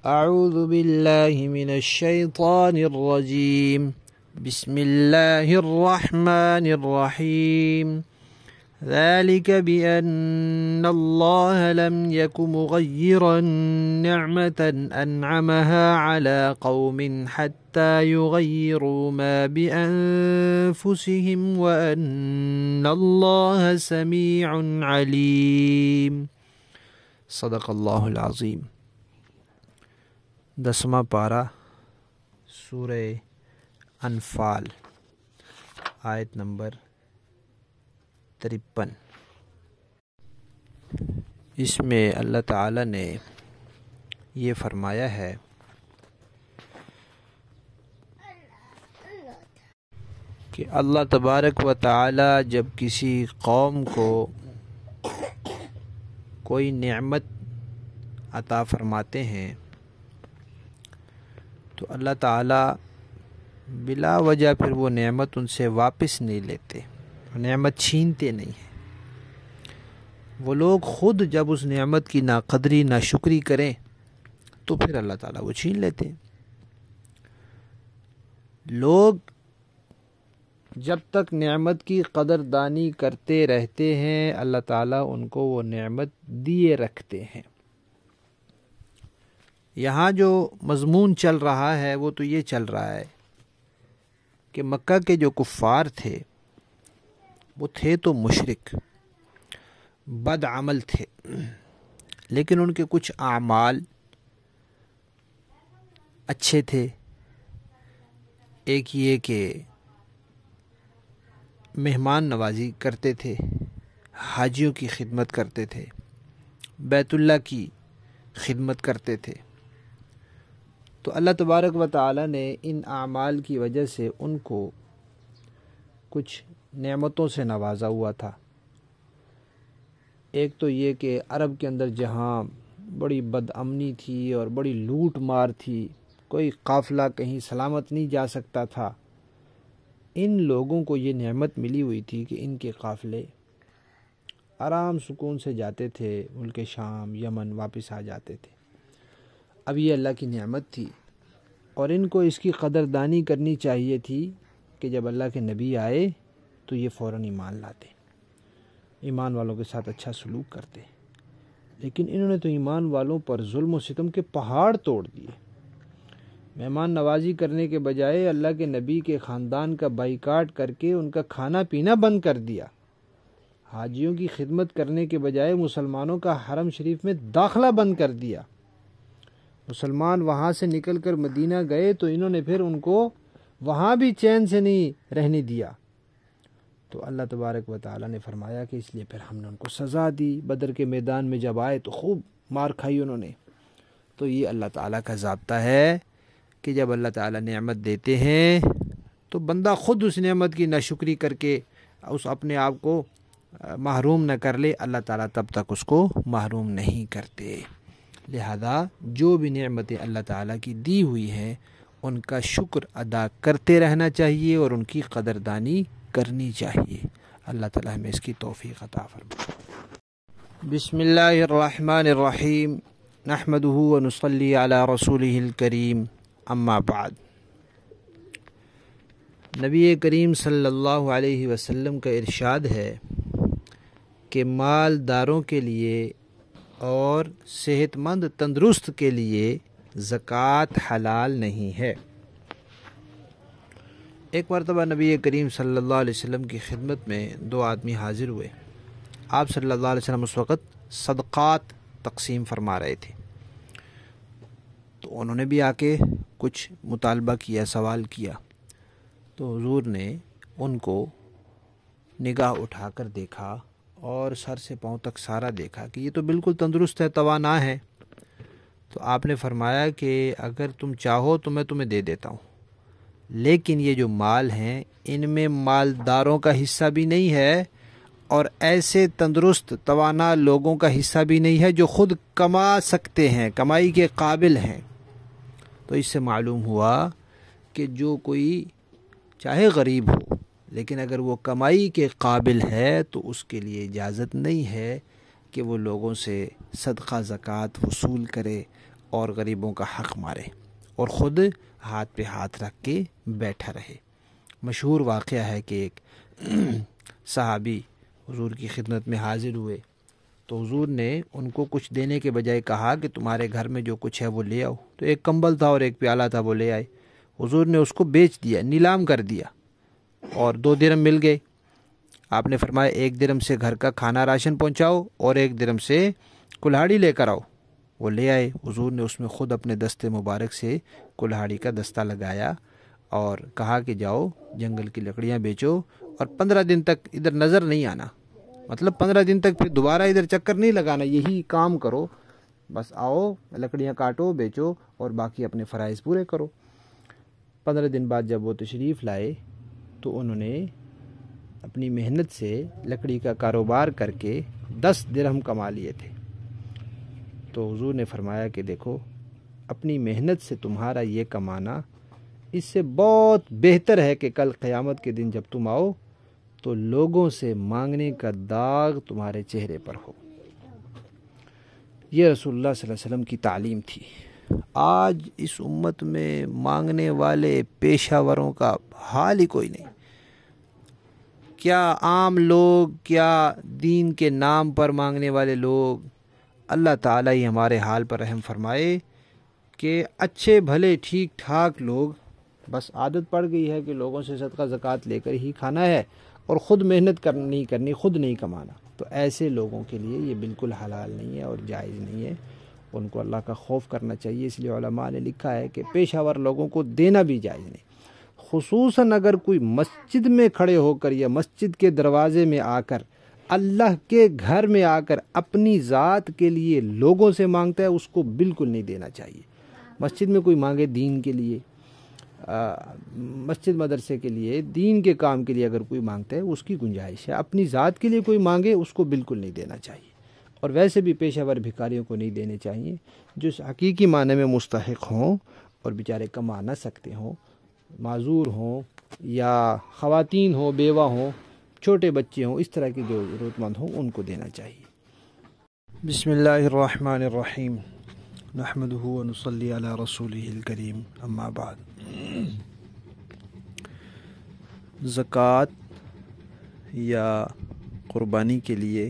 اعوذ باللہ من الشیطان الرجیم بسم اللہ الرحمن الرحیم ذلك بأن الله لم يك مغيرا نعمة أنعمها على قوم حتى يغيروا ما بأنفسهم وأن الله سميع عليم صدق اللہ العظیم۔ 10واں پارہ سورہ انفال آیت نمبر 53۔ اس میں اللہ تعالی نے یہ فرمایا ہے کہ اللہ تبارک و تعالی جب کسی قوم کو کوئی نعمت عطا فرماتے ہیں تو اللہ تعالی بلا وجہ پھر وہ نعمت ان سے واپس نہیں لیتے، نعمت چھینتے نہیں ہیں۔ وہ لوگ خود جب اس نعمت کی ناقدری ناشکری کریں تو پھر اللہ تعالیٰ وہ چھین لیتے ہیں۔ لوگ جب تک نعمت کی قدردانی کرتے رہتے ہیں اللہ تعالیٰ ان کو وہ نعمت دیے رکھتے ہیں۔ یہاں جو مضمون چل رہا ہے وہ تو یہ چل رہا ہے کہ مکہ کے جو کفار تھے وہ تھے تو مشرک، بد عمل تھے، لیکن ان کے کچھ اعمال اچھے تھے۔ ایک یہ کہ مہمان نوازی کرتے تھے، حاجیوں کی خدمت کرتے تھے، بیت اللہ کی خدمت کرتے تھے۔ تو اللہ تبارک و تعالی نے ان اعمال کی وجہ سے ان کو کچھ نعمتوں سے نوازا ہوا تھا۔ ایک تو یہ کہ عرب کے اندر جہاں بڑی بد امنی تھی اور بڑی لوٹ مار تھی، کوئی قافلہ کہیں سلامت نہیں جا سکتا تھا، ان لوگوں کو یہ نعمت ملی ہوئی تھی کہ ان کے قافلے آرام سکون سے جاتے تھے، ملک شام یمن واپس آ جاتے تھے۔ اب یہ اللہ کی نعمت تھی اور ان کو اس کی قدردانی کرنی چاہیے تھی کہ جب اللہ کے نبی آئے تو یہ فوراً ایمان لاتے، ایمان والوں کے ساتھ اچھا سلوک کرتے، لیکن انہوں نے تو ایمان والوں پر ظلم و ستم کے پہاڑ توڑ دیے۔ مہمان نوازی کرنے کے بجائے اللہ کے نبی کے خاندان کا بائیکاٹ کر کے ان کا کھانا پینا بند کر دیا۔ حاجیوں کی خدمت کرنے کے بجائے مسلمانوں کا حرم شریف میں داخلہ بند کر دیا۔ مسلمان وہاں سے نکل کر مدینہ گئے تو انہوں نے پھر ان کو وہاں بھی چین سے نہیں رہنے دیا۔ تو اللہ تبارک و تعالی نے فرمایا کہ اس لیے پھر ہم نے ان کو سزا دی۔ بدر کے میدان میں جب آئے تو خوب مار کھائی انہوں نے۔ تو یہ اللہ تعالیٰ کا ضابطہ ہے کہ جب اللہ تعالیٰ نعمت دیتے ہیں تو بندہ خود اس نعمت کی ناشکری کر کے اس اپنے آپ کو محروم نہ کر لے، اللہ تعالیٰ تب تک اس کو محروم نہیں کرتے۔ لہذا جو بھی نعمتیں اللہ تعالیٰ کی دی ہوئی ہیں ان کا شکر ادا کرتے رہنا چاہیے اور ان کی قدردانی کرنی چاہیے۔ اللہ تعالیٰ ہمیں اس کی توفیق عطا فرمائے۔ بسم اللہ الرحمن الرحیم نحمدہ ونصلی علی رسولہ الکریم اما بعد۔ نبی کریم صلی اللہ علیہ وسلم کا ارشاد ہے کہ مالداروں کے لیے اور صحت مند تندرست کے لیے زکوٰۃ حلال نہیں ہے۔ ایک مرتبہ نبی کریم صلی اللہ علیہ وسلم کی خدمت میں 2 آدمی حاضر ہوئے۔ آپ صلی اللہ علیہ وسلم اس وقت صدقات تقسیم فرما رہے تھے، تو انہوں نے بھی آ کے کچھ مطالبہ کیا، سوال کیا، تو حضور نے ان کو نگاہ اٹھا کر دیکھا اور سر سے پاؤں تک سارا دیکھا کہ یہ تو بالکل تندرست ہے، توانا ہے۔ تو آپ نے فرمایا کہ اگر تم چاہو تو میں تمہیں دے دیتا ہوں، لیکن یہ جو مال ہیں ان میں مالداروں کا حصہ بھی نہیں ہے اور ایسے تندرست توانا لوگوں کا حصہ بھی نہیں ہے جو خود کما سکتے ہیں، کمائی کے قابل ہیں۔ تو اس سے معلوم ہوا کہ جو کوئی چاہے غریب ہو لیکن اگر وہ کمائی کے قابل ہے تو اس کے لیے اجازت نہیں ہے کہ وہ لوگوں سے صدقہ زکوٰۃ وصول کرے اور غریبوں کا حق مارے اور خود ہاتھ پہ ہاتھ رکھ کے بیٹھا رہے۔ مشہور واقعہ ہے کہ ایک صحابی حضور کی خدمت میں حاضر ہوئے تو حضور نے ان کو کچھ دینے کے بجائے کہا کہ تمہارے گھر میں جو کچھ ہے وہ لے آؤ۔ تو ایک کمبل تھا اور ایک پیالہ تھا، وہ لے آئے۔ حضور نے اس کو بیچ دیا، نیلام کر دیا اور 2 درہم مل گئے۔ آپ نے فرمایا 1 درہم سے گھر کا کھانا راشن پہنچاؤ اور 1 درہم سے کلہاڑی لے کر آؤ۔ وہ لے آئے۔ حضور نے اس میں خود اپنے دستے مبارک سے کلہاڑی کا دستہ لگایا اور کہا کہ جاؤ جنگل کی لکڑیاں بیچو اور 15 دن تک ادھر نظر نہیں آنا، مطلب 15 دن تک پھر دوبارہ ادھر چکر نہیں لگانا، یہی کام کرو، بس آؤ لکڑیاں کاٹو بیچو اور باقی اپنے فرائض پورے کرو۔ 15 دن بعد جب وہ تشریف لائے تو انہوں نے اپنی محنت سے لکڑی کا کاروبار کر کے 10 درہم کما لیے تھے۔ تو حضور نے فرمایا کہ دیکھو اپنی محنت سے تمہارا یہ کمانا اس سے بہت بہتر ہے کہ کل قیامت کے دن جب تم آؤ تو لوگوں سے مانگنے کا داغ تمہارے چہرے پر ہو۔ یہ رسول اللہ صلی اللہ علیہ وسلم کی تعلیم تھی۔ آج اس امت میں مانگنے والے پیشہ وروں کا حال ہی کوئی نہیں، کیا عام لوگ، کیا دین کے نام پر مانگنے والے لوگ۔ اللہ تعالیٰ ہی ہمارے حال پر رحم فرمائے کہ اچھے بھلے ٹھیک ٹھاک لوگ، بس عادت پڑ گئی ہے کہ لوگوں سے صدقہ زکوٰۃ لے کر ہی کھانا ہے اور خود محنت نہیں کرنی، خود نہیں کمانا۔ تو ایسے لوگوں کے لیے یہ بالکل حلال نہیں ہے اور جائز نہیں ہے، ان کو اللہ کا خوف کرنا چاہیے۔ اس لیے علماء نے لکھا ہے کہ پیشہ ور لوگوں کو دینا بھی جائز نہیں، خصوصاً اگر کوئی مسجد میں کھڑے ہو کر یا مسجد کے دروازے میں آ کر، اللہ کے گھر میں آ کر اپنی ذات کے لیے لوگوں سے مانگتا ہے، اس کو بالکل نہیں دینا چاہیے۔ مسجد میں کوئی مانگے دین کے لیے، مسجد مدرسے کے لیے، دین کے کام کے لیے اگر کوئی مانگتا ہے اس کی گنجائش ہے، اپنی ذات کے لیے کوئی مانگے اس کو بالکل نہیں دینا چاہیے۔ اور ویسے بھی پیشہ ور بھکاریوں کو نہیں دینے چاہیے جو حقیقی معنی میں مستحق ہوں اور بیچارے کما نہ سکتے ہوں، معذور ہوں یا خواتین ہوں، بیوہ ہوں، چھوٹے بچے ہوں، اس طرح کے جو ضرورت مند ہوں ان کو دینا چاہیے۔ بسم اللہ الرحمن الرحیم، نحمدہ ونصلی علی رسولہ الکریم، اما بعد۔ زکوٰۃ یا قربانی کے لیے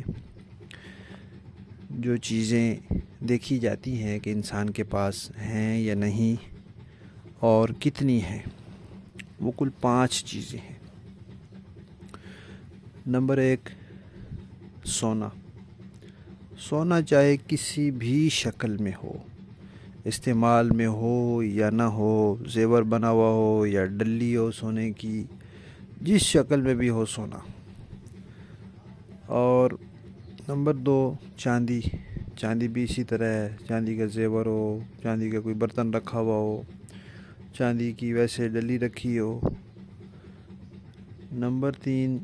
جو چیزیں دیکھی جاتی ہیں کہ انسان کے پاس ہیں یا نہیں اور کتنی ہیں، وہ کل 5 چیزیں ہیں۔ نمبر 1، سونا۔ سونا چاہے کسی بھی شکل میں ہو، استعمال میں ہو یا نہ ہو، زیور بنا ہوا ہو یا ڈلی ہو سونے کی، جس شکل میں بھی ہو سونا۔ اور نمبر 2، چاندی۔ چاندی بھی اسی طرح ہے، چاندی کا زیور ہو، چاندی کا کوئی برتن رکھا ہوا ہو، چاندی کی ویسے ڈلی رکھی ہو۔ نمبر 3،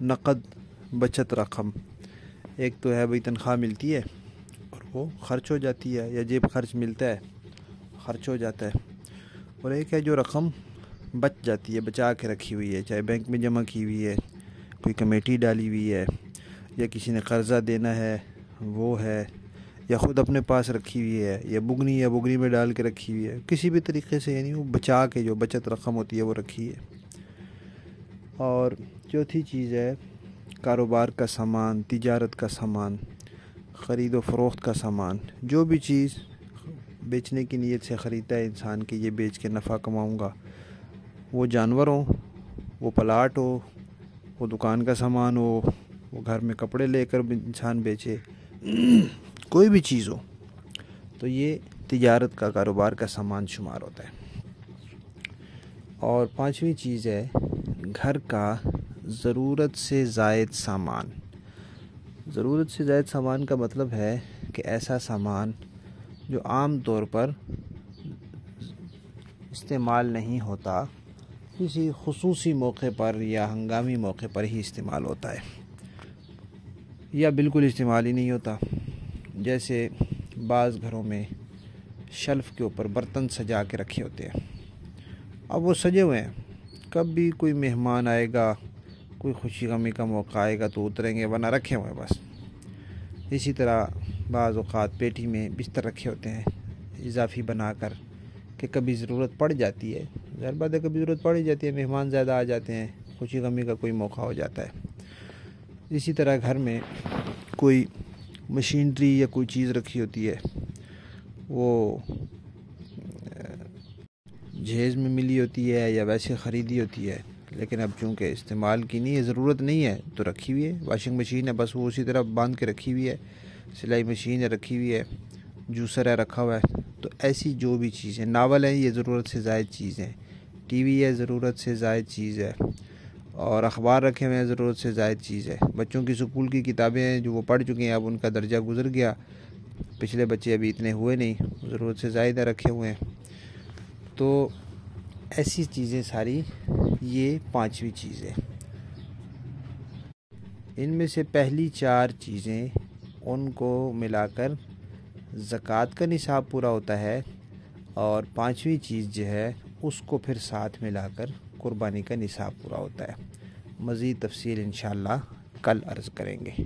نقد بچت رقم۔ ایک تو ہے بھئی تنخواہ ملتی ہے اور وہ خرچ ہو جاتی ہے، یا جیب خرچ ملتا ہے خرچ ہو جاتا ہے، اور ایک ہے جو رقم بچ جاتی ہے، بچا کے رکھی ہوئی ہے، چاہے بینک میں جمع کی ہوئی ہے، کوئی کمیٹی ڈالی ہوئی ہے، یا کسی نے قرضہ دینا ہے وہ ہے، یا خود اپنے پاس رکھی ہوئی ہے، یا بگنی میں ڈال کے رکھی ہوئی ہے، کسی بھی طریقے سے، یعنی وہ بچا کے جو بچت رقم ہوتی ہے وہ رکھی ہے۔ اور چوتھی چیز ہے کاروبار کا سامان، تجارت کا سامان، خرید و فروخت کا سامان۔ جو بھی چیز بیچنے کی نیت سے خریدتا ہے انسان کہ یہ بیچ کے نفع کماؤں گا، وہ جانور ہو، وہ پلاٹ ہو، وہ دکان کا سامان ہو، وہ گھر میں کپڑے لے کر انسان بیچے، کوئی بھی چیز ہو، تو یہ تجارت کا، کاروبار کا سامان شمار ہوتا ہے۔ اور 5ویں چیز ہے گھر کا ضرورت سے زائد سامان۔ ضرورت سے زائد سامان کا مطلب ہے کہ ایسا سامان جو عام طور پر استعمال نہیں ہوتا، کسی خصوصی موقع پر یا ہنگامی موقع پر ہی استعمال ہوتا ہے، یا بالکل استعمال ہی نہیں ہوتا۔ جیسے بعض گھروں میں شیلف کے اوپر برتن سجا کے رکھے ہوتے ہیں، اب وہ سجے ہوئے ہیں، کب بھی کوئی مہمان آئے گا، کوئی خوشی غمی کا موقع آئے گا تو اتریں گے، ورنہ رکھے ہوئے ہیں بس۔ اسی طرح بعض اوقات پیٹی میں بستر رکھے ہوتے ہیں اضافی بنا کر کہ کبھی ضرورت پڑ جاتی ہے، ظاہر بات ہے کبھی ضرورت پڑ ہی جاتی ہے، مہمان زیادہ آ جاتے ہیں، خوشی غمی کا کوئی موقع ہو جاتا ہے۔ اسی طرح گھر میں کوئی مشینری یا کوئی چیز رکھی ہوتی ہے، وہ جہیز میں ملی ہوتی ہے یا ویسے خریدی ہوتی ہے، لیکن اب چونکہ استعمال کی نہیں ہے، ضرورت نہیں ہے تو رکھی ہوئی ہے۔ واشنگ مشین ہے، بس وہ اسی طرح باندھ کے رکھی ہوئی ہے، سلائی مشین ہے رکھی ہوئی ہے، جوسر ہے رکھا ہوا ہے۔ تو ایسی جو بھی چیزیں، ناول ہیں، یہ ضرورت سے زائد چیزیں، ٹی وی ہے ضرورت سے زائد چیز ہے، اور اخبار رکھے ہوئے ہیں ضرورت سے زائد چیز ہے۔ بچوں کی سکول کی کتابیں ہیں جو وہ پڑھ چکے ہیں، اب ان کا درجہ گزر گیا، پچھلے بچے ابھی اتنے ہوئے نہیں، ضرورت سے زائد رکھے ہوئے ہیں۔ تو ایسی چیزیں ساری یہ 5ویں چیزیں، ان میں سے پہلی 4 چیزیں ان کو ملا کر زکوٰۃ کا نصاب پورا ہوتا ہے، اور 5ویں چیز جو ہے اس کو پھر ساتھ ملا کر قربانی کا نصاب پورا ہوتا ہے۔ مزید تفصیل انشاءاللہ کل عرض کریں گے۔